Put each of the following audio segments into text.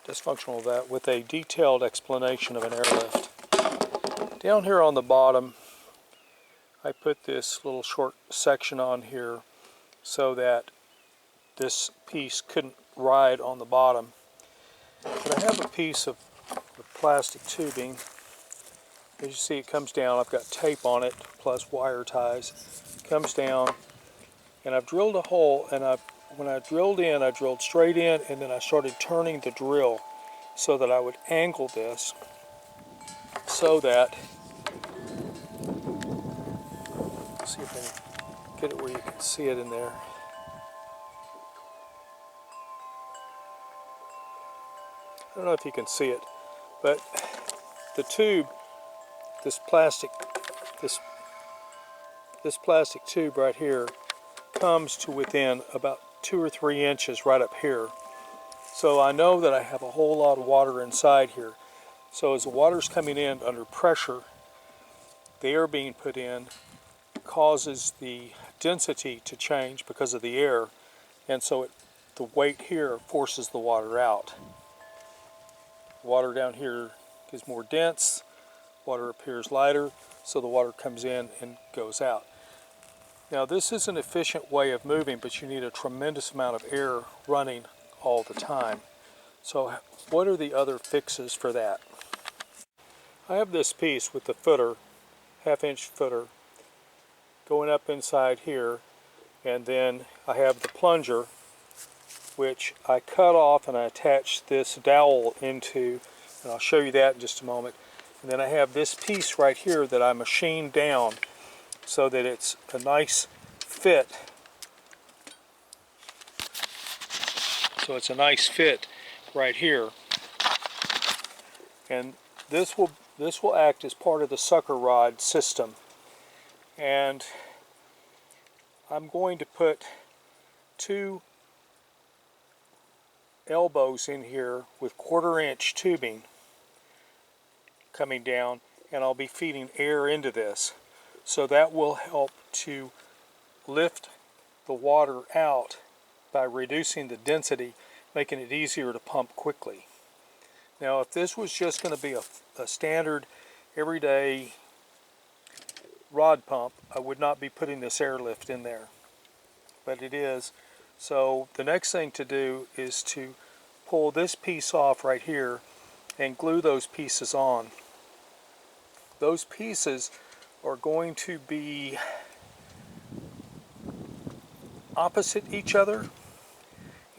dysfunctional vet with a detailed explanation of an airlift. Down here on the bottom, I put this little short section on here so that this piece couldn't ride on the bottom. But I have a piece of plastic tubing. As you see, it comes down. I've got tape on it plus wire ties. It comes down, and I've drilled a hole, and when I drilled in, I drilled straight in, and then I started turning the drill so that I would angle this so that, let's see if I can get it where you can see it in there. I don't know if you can see it, but the tube, this plastic tube right here comes to within about 2 or 3 inches right up here. So I know that I have a whole lot of water inside here. So as the water's coming in under pressure, the air being put in causes the density to change because of the air, and so the weight here forces the water out. Water down here is more dense, water up here is lighter, so the water comes in and goes out. Now this is an efficient way of moving, but you need a tremendous amount of air running all the time. So what are the other fixes for that? I have this piece with the footer, half-inch footer, going up inside here, and then I have the plunger, which I cut off and I attach this dowel into, and I'll show you that in just a moment. And then I have this piece right here that I machined down so that it's a nice fit. So it's a nice fit right here. And this will act as part of the sucker rod system. And I'm going to put 2 elbows in here with 1/4 inch tubing coming down, and I'll be feeding air into this. So that will help to lift the water out by reducing the density, making it easier to pump quickly. Now if this was just going to be a standard everyday rod pump, I would not be putting this airlift in there, but it is. So the next thing to do is to pull this piece off right here and glue those pieces on. Those pieces are going to be opposite each other,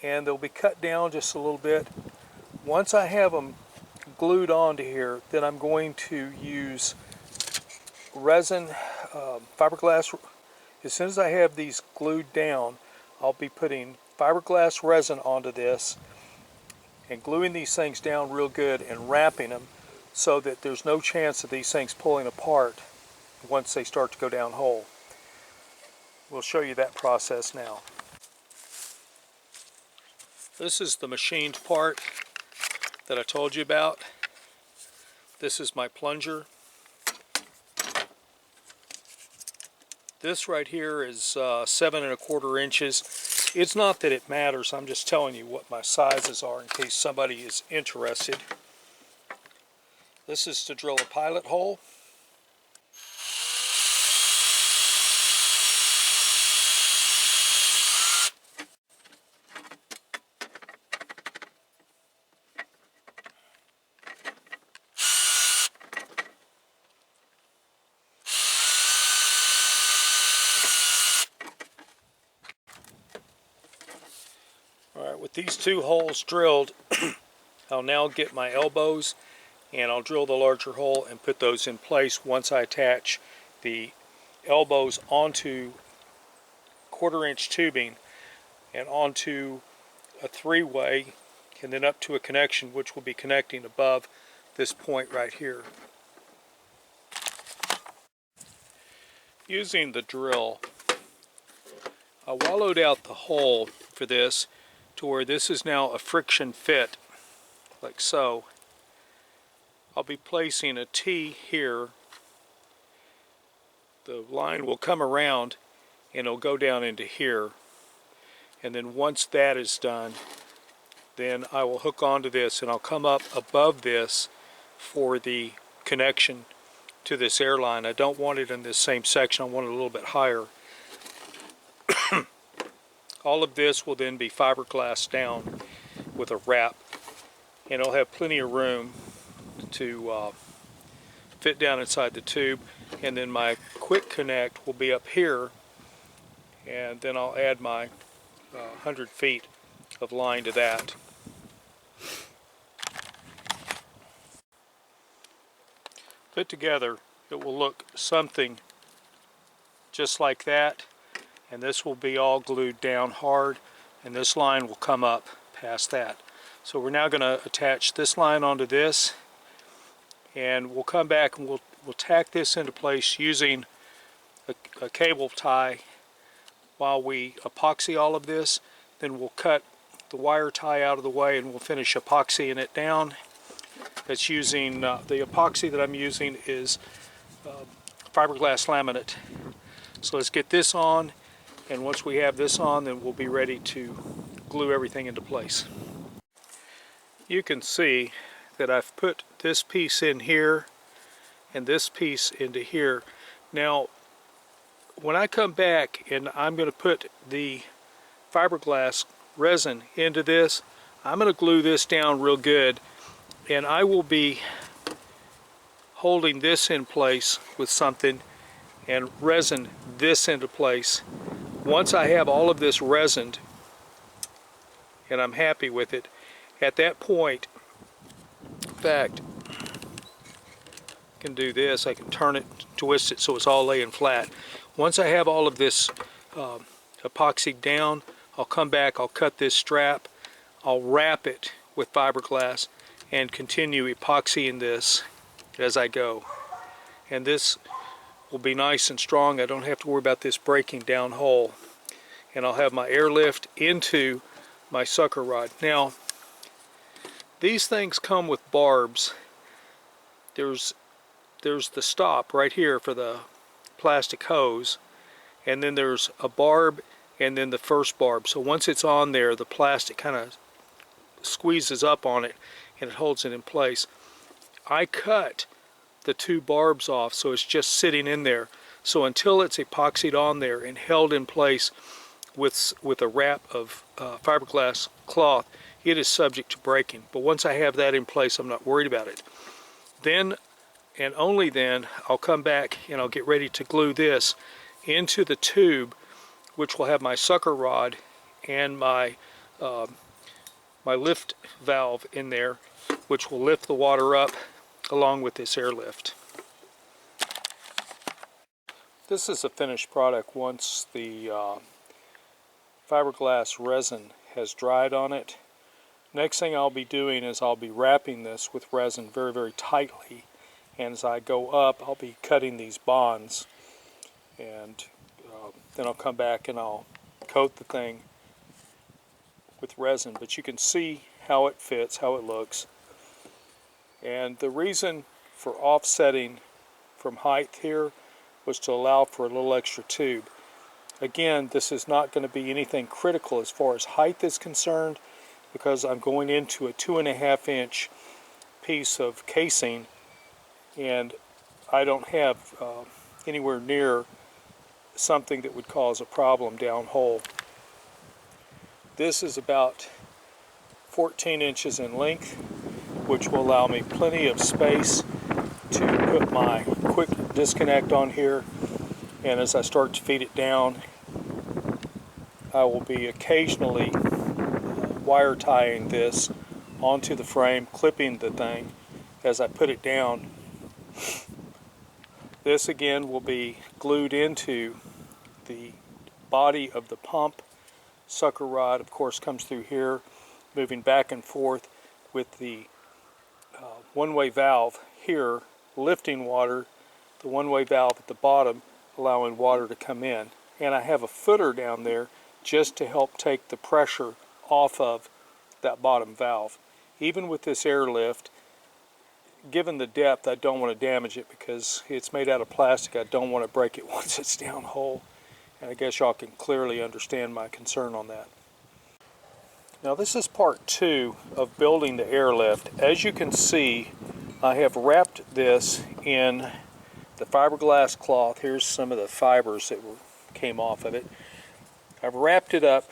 and they'll be cut down just a little bit. Once I have them glued onto here, then I'm going to use resin, fiberglass. As soon as I have these glued down, I'll be putting fiberglass resin onto this and gluing these things down real good and wrapping them so that there's no chance of these things pulling apart once they start to go down whole. We'll show you that process now. This is the machined part that I told you about. This is my plunger. This right here is 7 1/4 inches. It's not that it matters, I'm just telling you what my sizes are in case somebody is interested. This is to drill a pilot hole. Alright, with these 2 holes drilled, I'll now get my elbows and I'll drill the larger hole and put those in place once I attach the elbows onto 1/4 inch tubing and onto a 3-way and then up to a connection which will be connecting above this point right here. Using the drill, I wallowed out the hole for this to where this is now a friction fit, like so. I'll be placing a T here. The line will come around and it'll go down into here. And then once that is done, then I will hook onto this and I'll come up above this for the connection to this airline. I don't want it in this same section, I want it a little bit higher. All of this will then be fiberglass down with a wrap, and it'll have plenty of room to fit down inside the tube. And then my quick connect will be up here, and then I'll add my 100 feet of line to that. Put together, it will look something just like that, and this will be all glued down hard, and this line will come up past that. So we're now going to attach this line onto this, and we'll come back and we'll tack this into place using a cable tie while we epoxy all of this. Then we'll cut the wire tie out of the way and we'll finish epoxying it down. It's using, the epoxy that I'm using is fiberglass laminate. So let's get this on, and once we have this on, then we'll be ready to glue everything into place. You can see that I've put this piece in here and this piece into here. Now when I come back and I'm going to put the fiberglass resin into this, I'm going to glue this down real good, and I will be holding this in place with something and resin this into place. Once I have all of this resined and I'm happy with it, at that point, in fact, I can do this, I can turn it, twist it so it's all laying flat. Once I have all of this epoxied down, I'll come back, I'll cut this strap, I'll wrap it with fiberglass and continue epoxying this as I go. And this will be nice and strong. I don't have to worry about this breaking down whole. And I'll have my airlift into my sucker rod. Now, these things come with barbs. There's the stop right here for the plastic hose, and then there's a barb and then the first barb. So once it's on there, the plastic kind of squeezes up on it and it holds it in place. I cut the two barbs off so it's just sitting in there. So until it's epoxied on there and held in place with a wrap of fiberglass cloth, it is subject to breaking. But once I have that in place, I'm not worried about it. Then, and only then, I'll come back and I'll get ready to glue this into the tube, which will have my sucker rod and my lift valve in there, which will lift the water up along with this airlift. This is a finished product once the fiberglass resin has dried on it. Next thing I'll be doing is I'll be wrapping this with resin very, very tightly, and as I go up I'll be cutting these bonds, and then I'll come back and I'll coat the thing with resin. But you can see how it fits, how it looks. And the reason for offsetting from height here was to allow for a little extra tube. Again, this is not going to be anything critical as far as height is concerned, because I'm going into a 2.5 inch piece of casing, and I don't have anywhere near something that would cause a problem down hole. This is about 14 inches in length, which will allow me plenty of space to put my quick disconnect on here. And as I start to feed it down, I will be occasionally wire tying this onto the frame, clipping the thing as I put it down. This again will be glued into the body of the pump. Sucker rod, of course, comes through here, moving back and forth with the one-way valve here, lifting water, the one-way valve at the bottom, allowing water to come in. And I have a footer down there just to help take the pressure off of that bottom valve. Even with this airlift, given the depth, I don't want to damage it because it's made out of plastic. I don't want to break it once it's down hole. And I guess y'all can clearly understand my concern on that. Now this is part 2 of building the airlift. As you can see, I have wrapped this in the fiberglass cloth. Here's some of the fibers that came off of it. I've wrapped it up,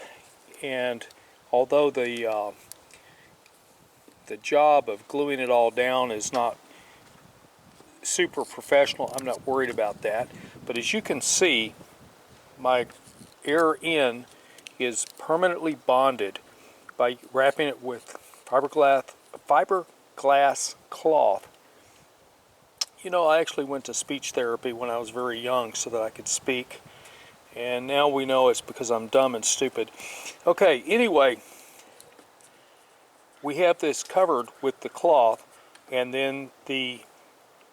and although the job of gluing it all down is not super professional, I'm not worried about that. But as you can see, my air in is permanently bonded by wrapping it with fiberglass cloth. You know, I actually went to speech therapy when I was very young so that I could speak, and now we know it's because I'm dumb and stupid. Okay, anyway, we have this covered with the cloth, and then the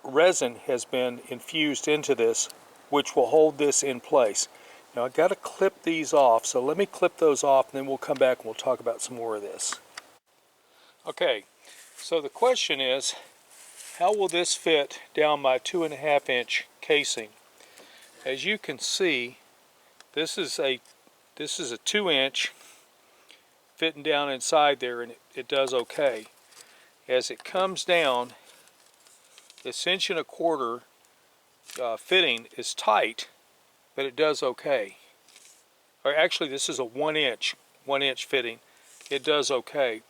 resin has been infused into this, which will hold this in place. Now I've got to clip these off, so let me clip those off and then we'll come back and we'll talk about some more of this. Okay, so the question is, how will this fit down my 2.5-inch casing? As you can see, this is a 2-inch fitting down inside there, and it does okay. As it comes down, this 1.25 fitting is tight, but it does okay. Or actually, this is a 1-inch fitting. It does okay.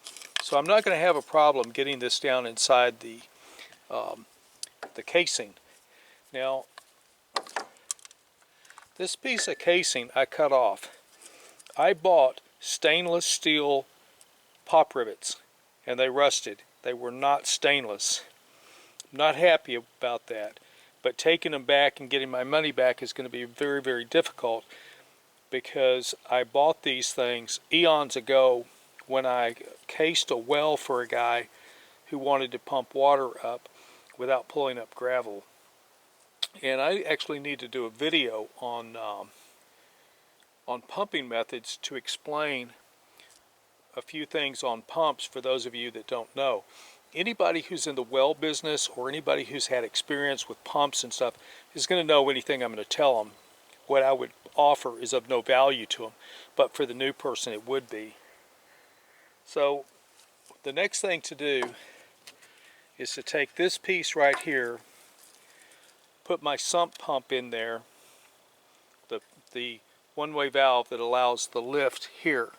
So I'm not going to have a problem getting this down inside the casing. Now, this piece of casing I cut off. I bought stainless steel pop rivets, and they rusted. They were not stainless. I'm not happy about that. But taking them back and getting my money back is going to be very, very difficult, because I bought these things eons ago when I cased a well for a guy who wanted to pump water up without pulling up gravel. And I actually need to do a video on pumping methods to explain a few things on pumps for those of you that don't know. Anybody who's in the well business or anybody who's had experience with pumps and stuff is going to know anything I'm going to tell them. What I would offer is of no value to them, but for the new person it would be. So the next thing to do is to take this piece right here, put my sump pump in there, the one-way valve that allows the lift here,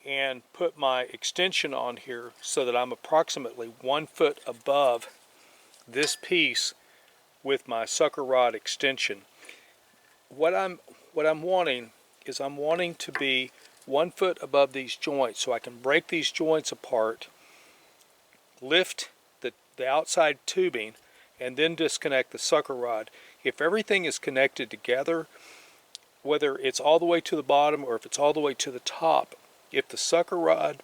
and put my extension on here so that I'm approximately 1 foot above this piece with my sucker rod extension. What I'm wanting is I'm wanting to be 1 foot above these joints so I can break these joints apart, lift the outside tubing, and then disconnect the sucker rod. If everything is connected together, whether it's all the way to the bottom or if it's all the way to the top, if the sucker rod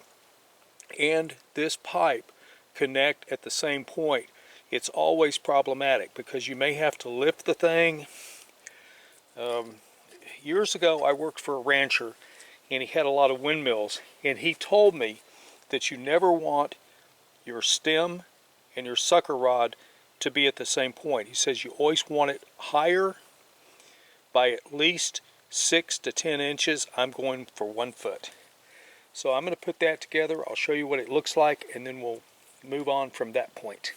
and this pipe connect at the same point, it's always problematic because you may have to lift the thing. Years ago I worked for a rancher, and he had a lot of windmills, and he told me that you never want your stem and your sucker rod to be at the same point. He says you always want it higher by at least 6 to 10 inches. I'm going for 1 foot. So I'm going to put that together. I'll show you what it looks like, and then we'll move on from that point.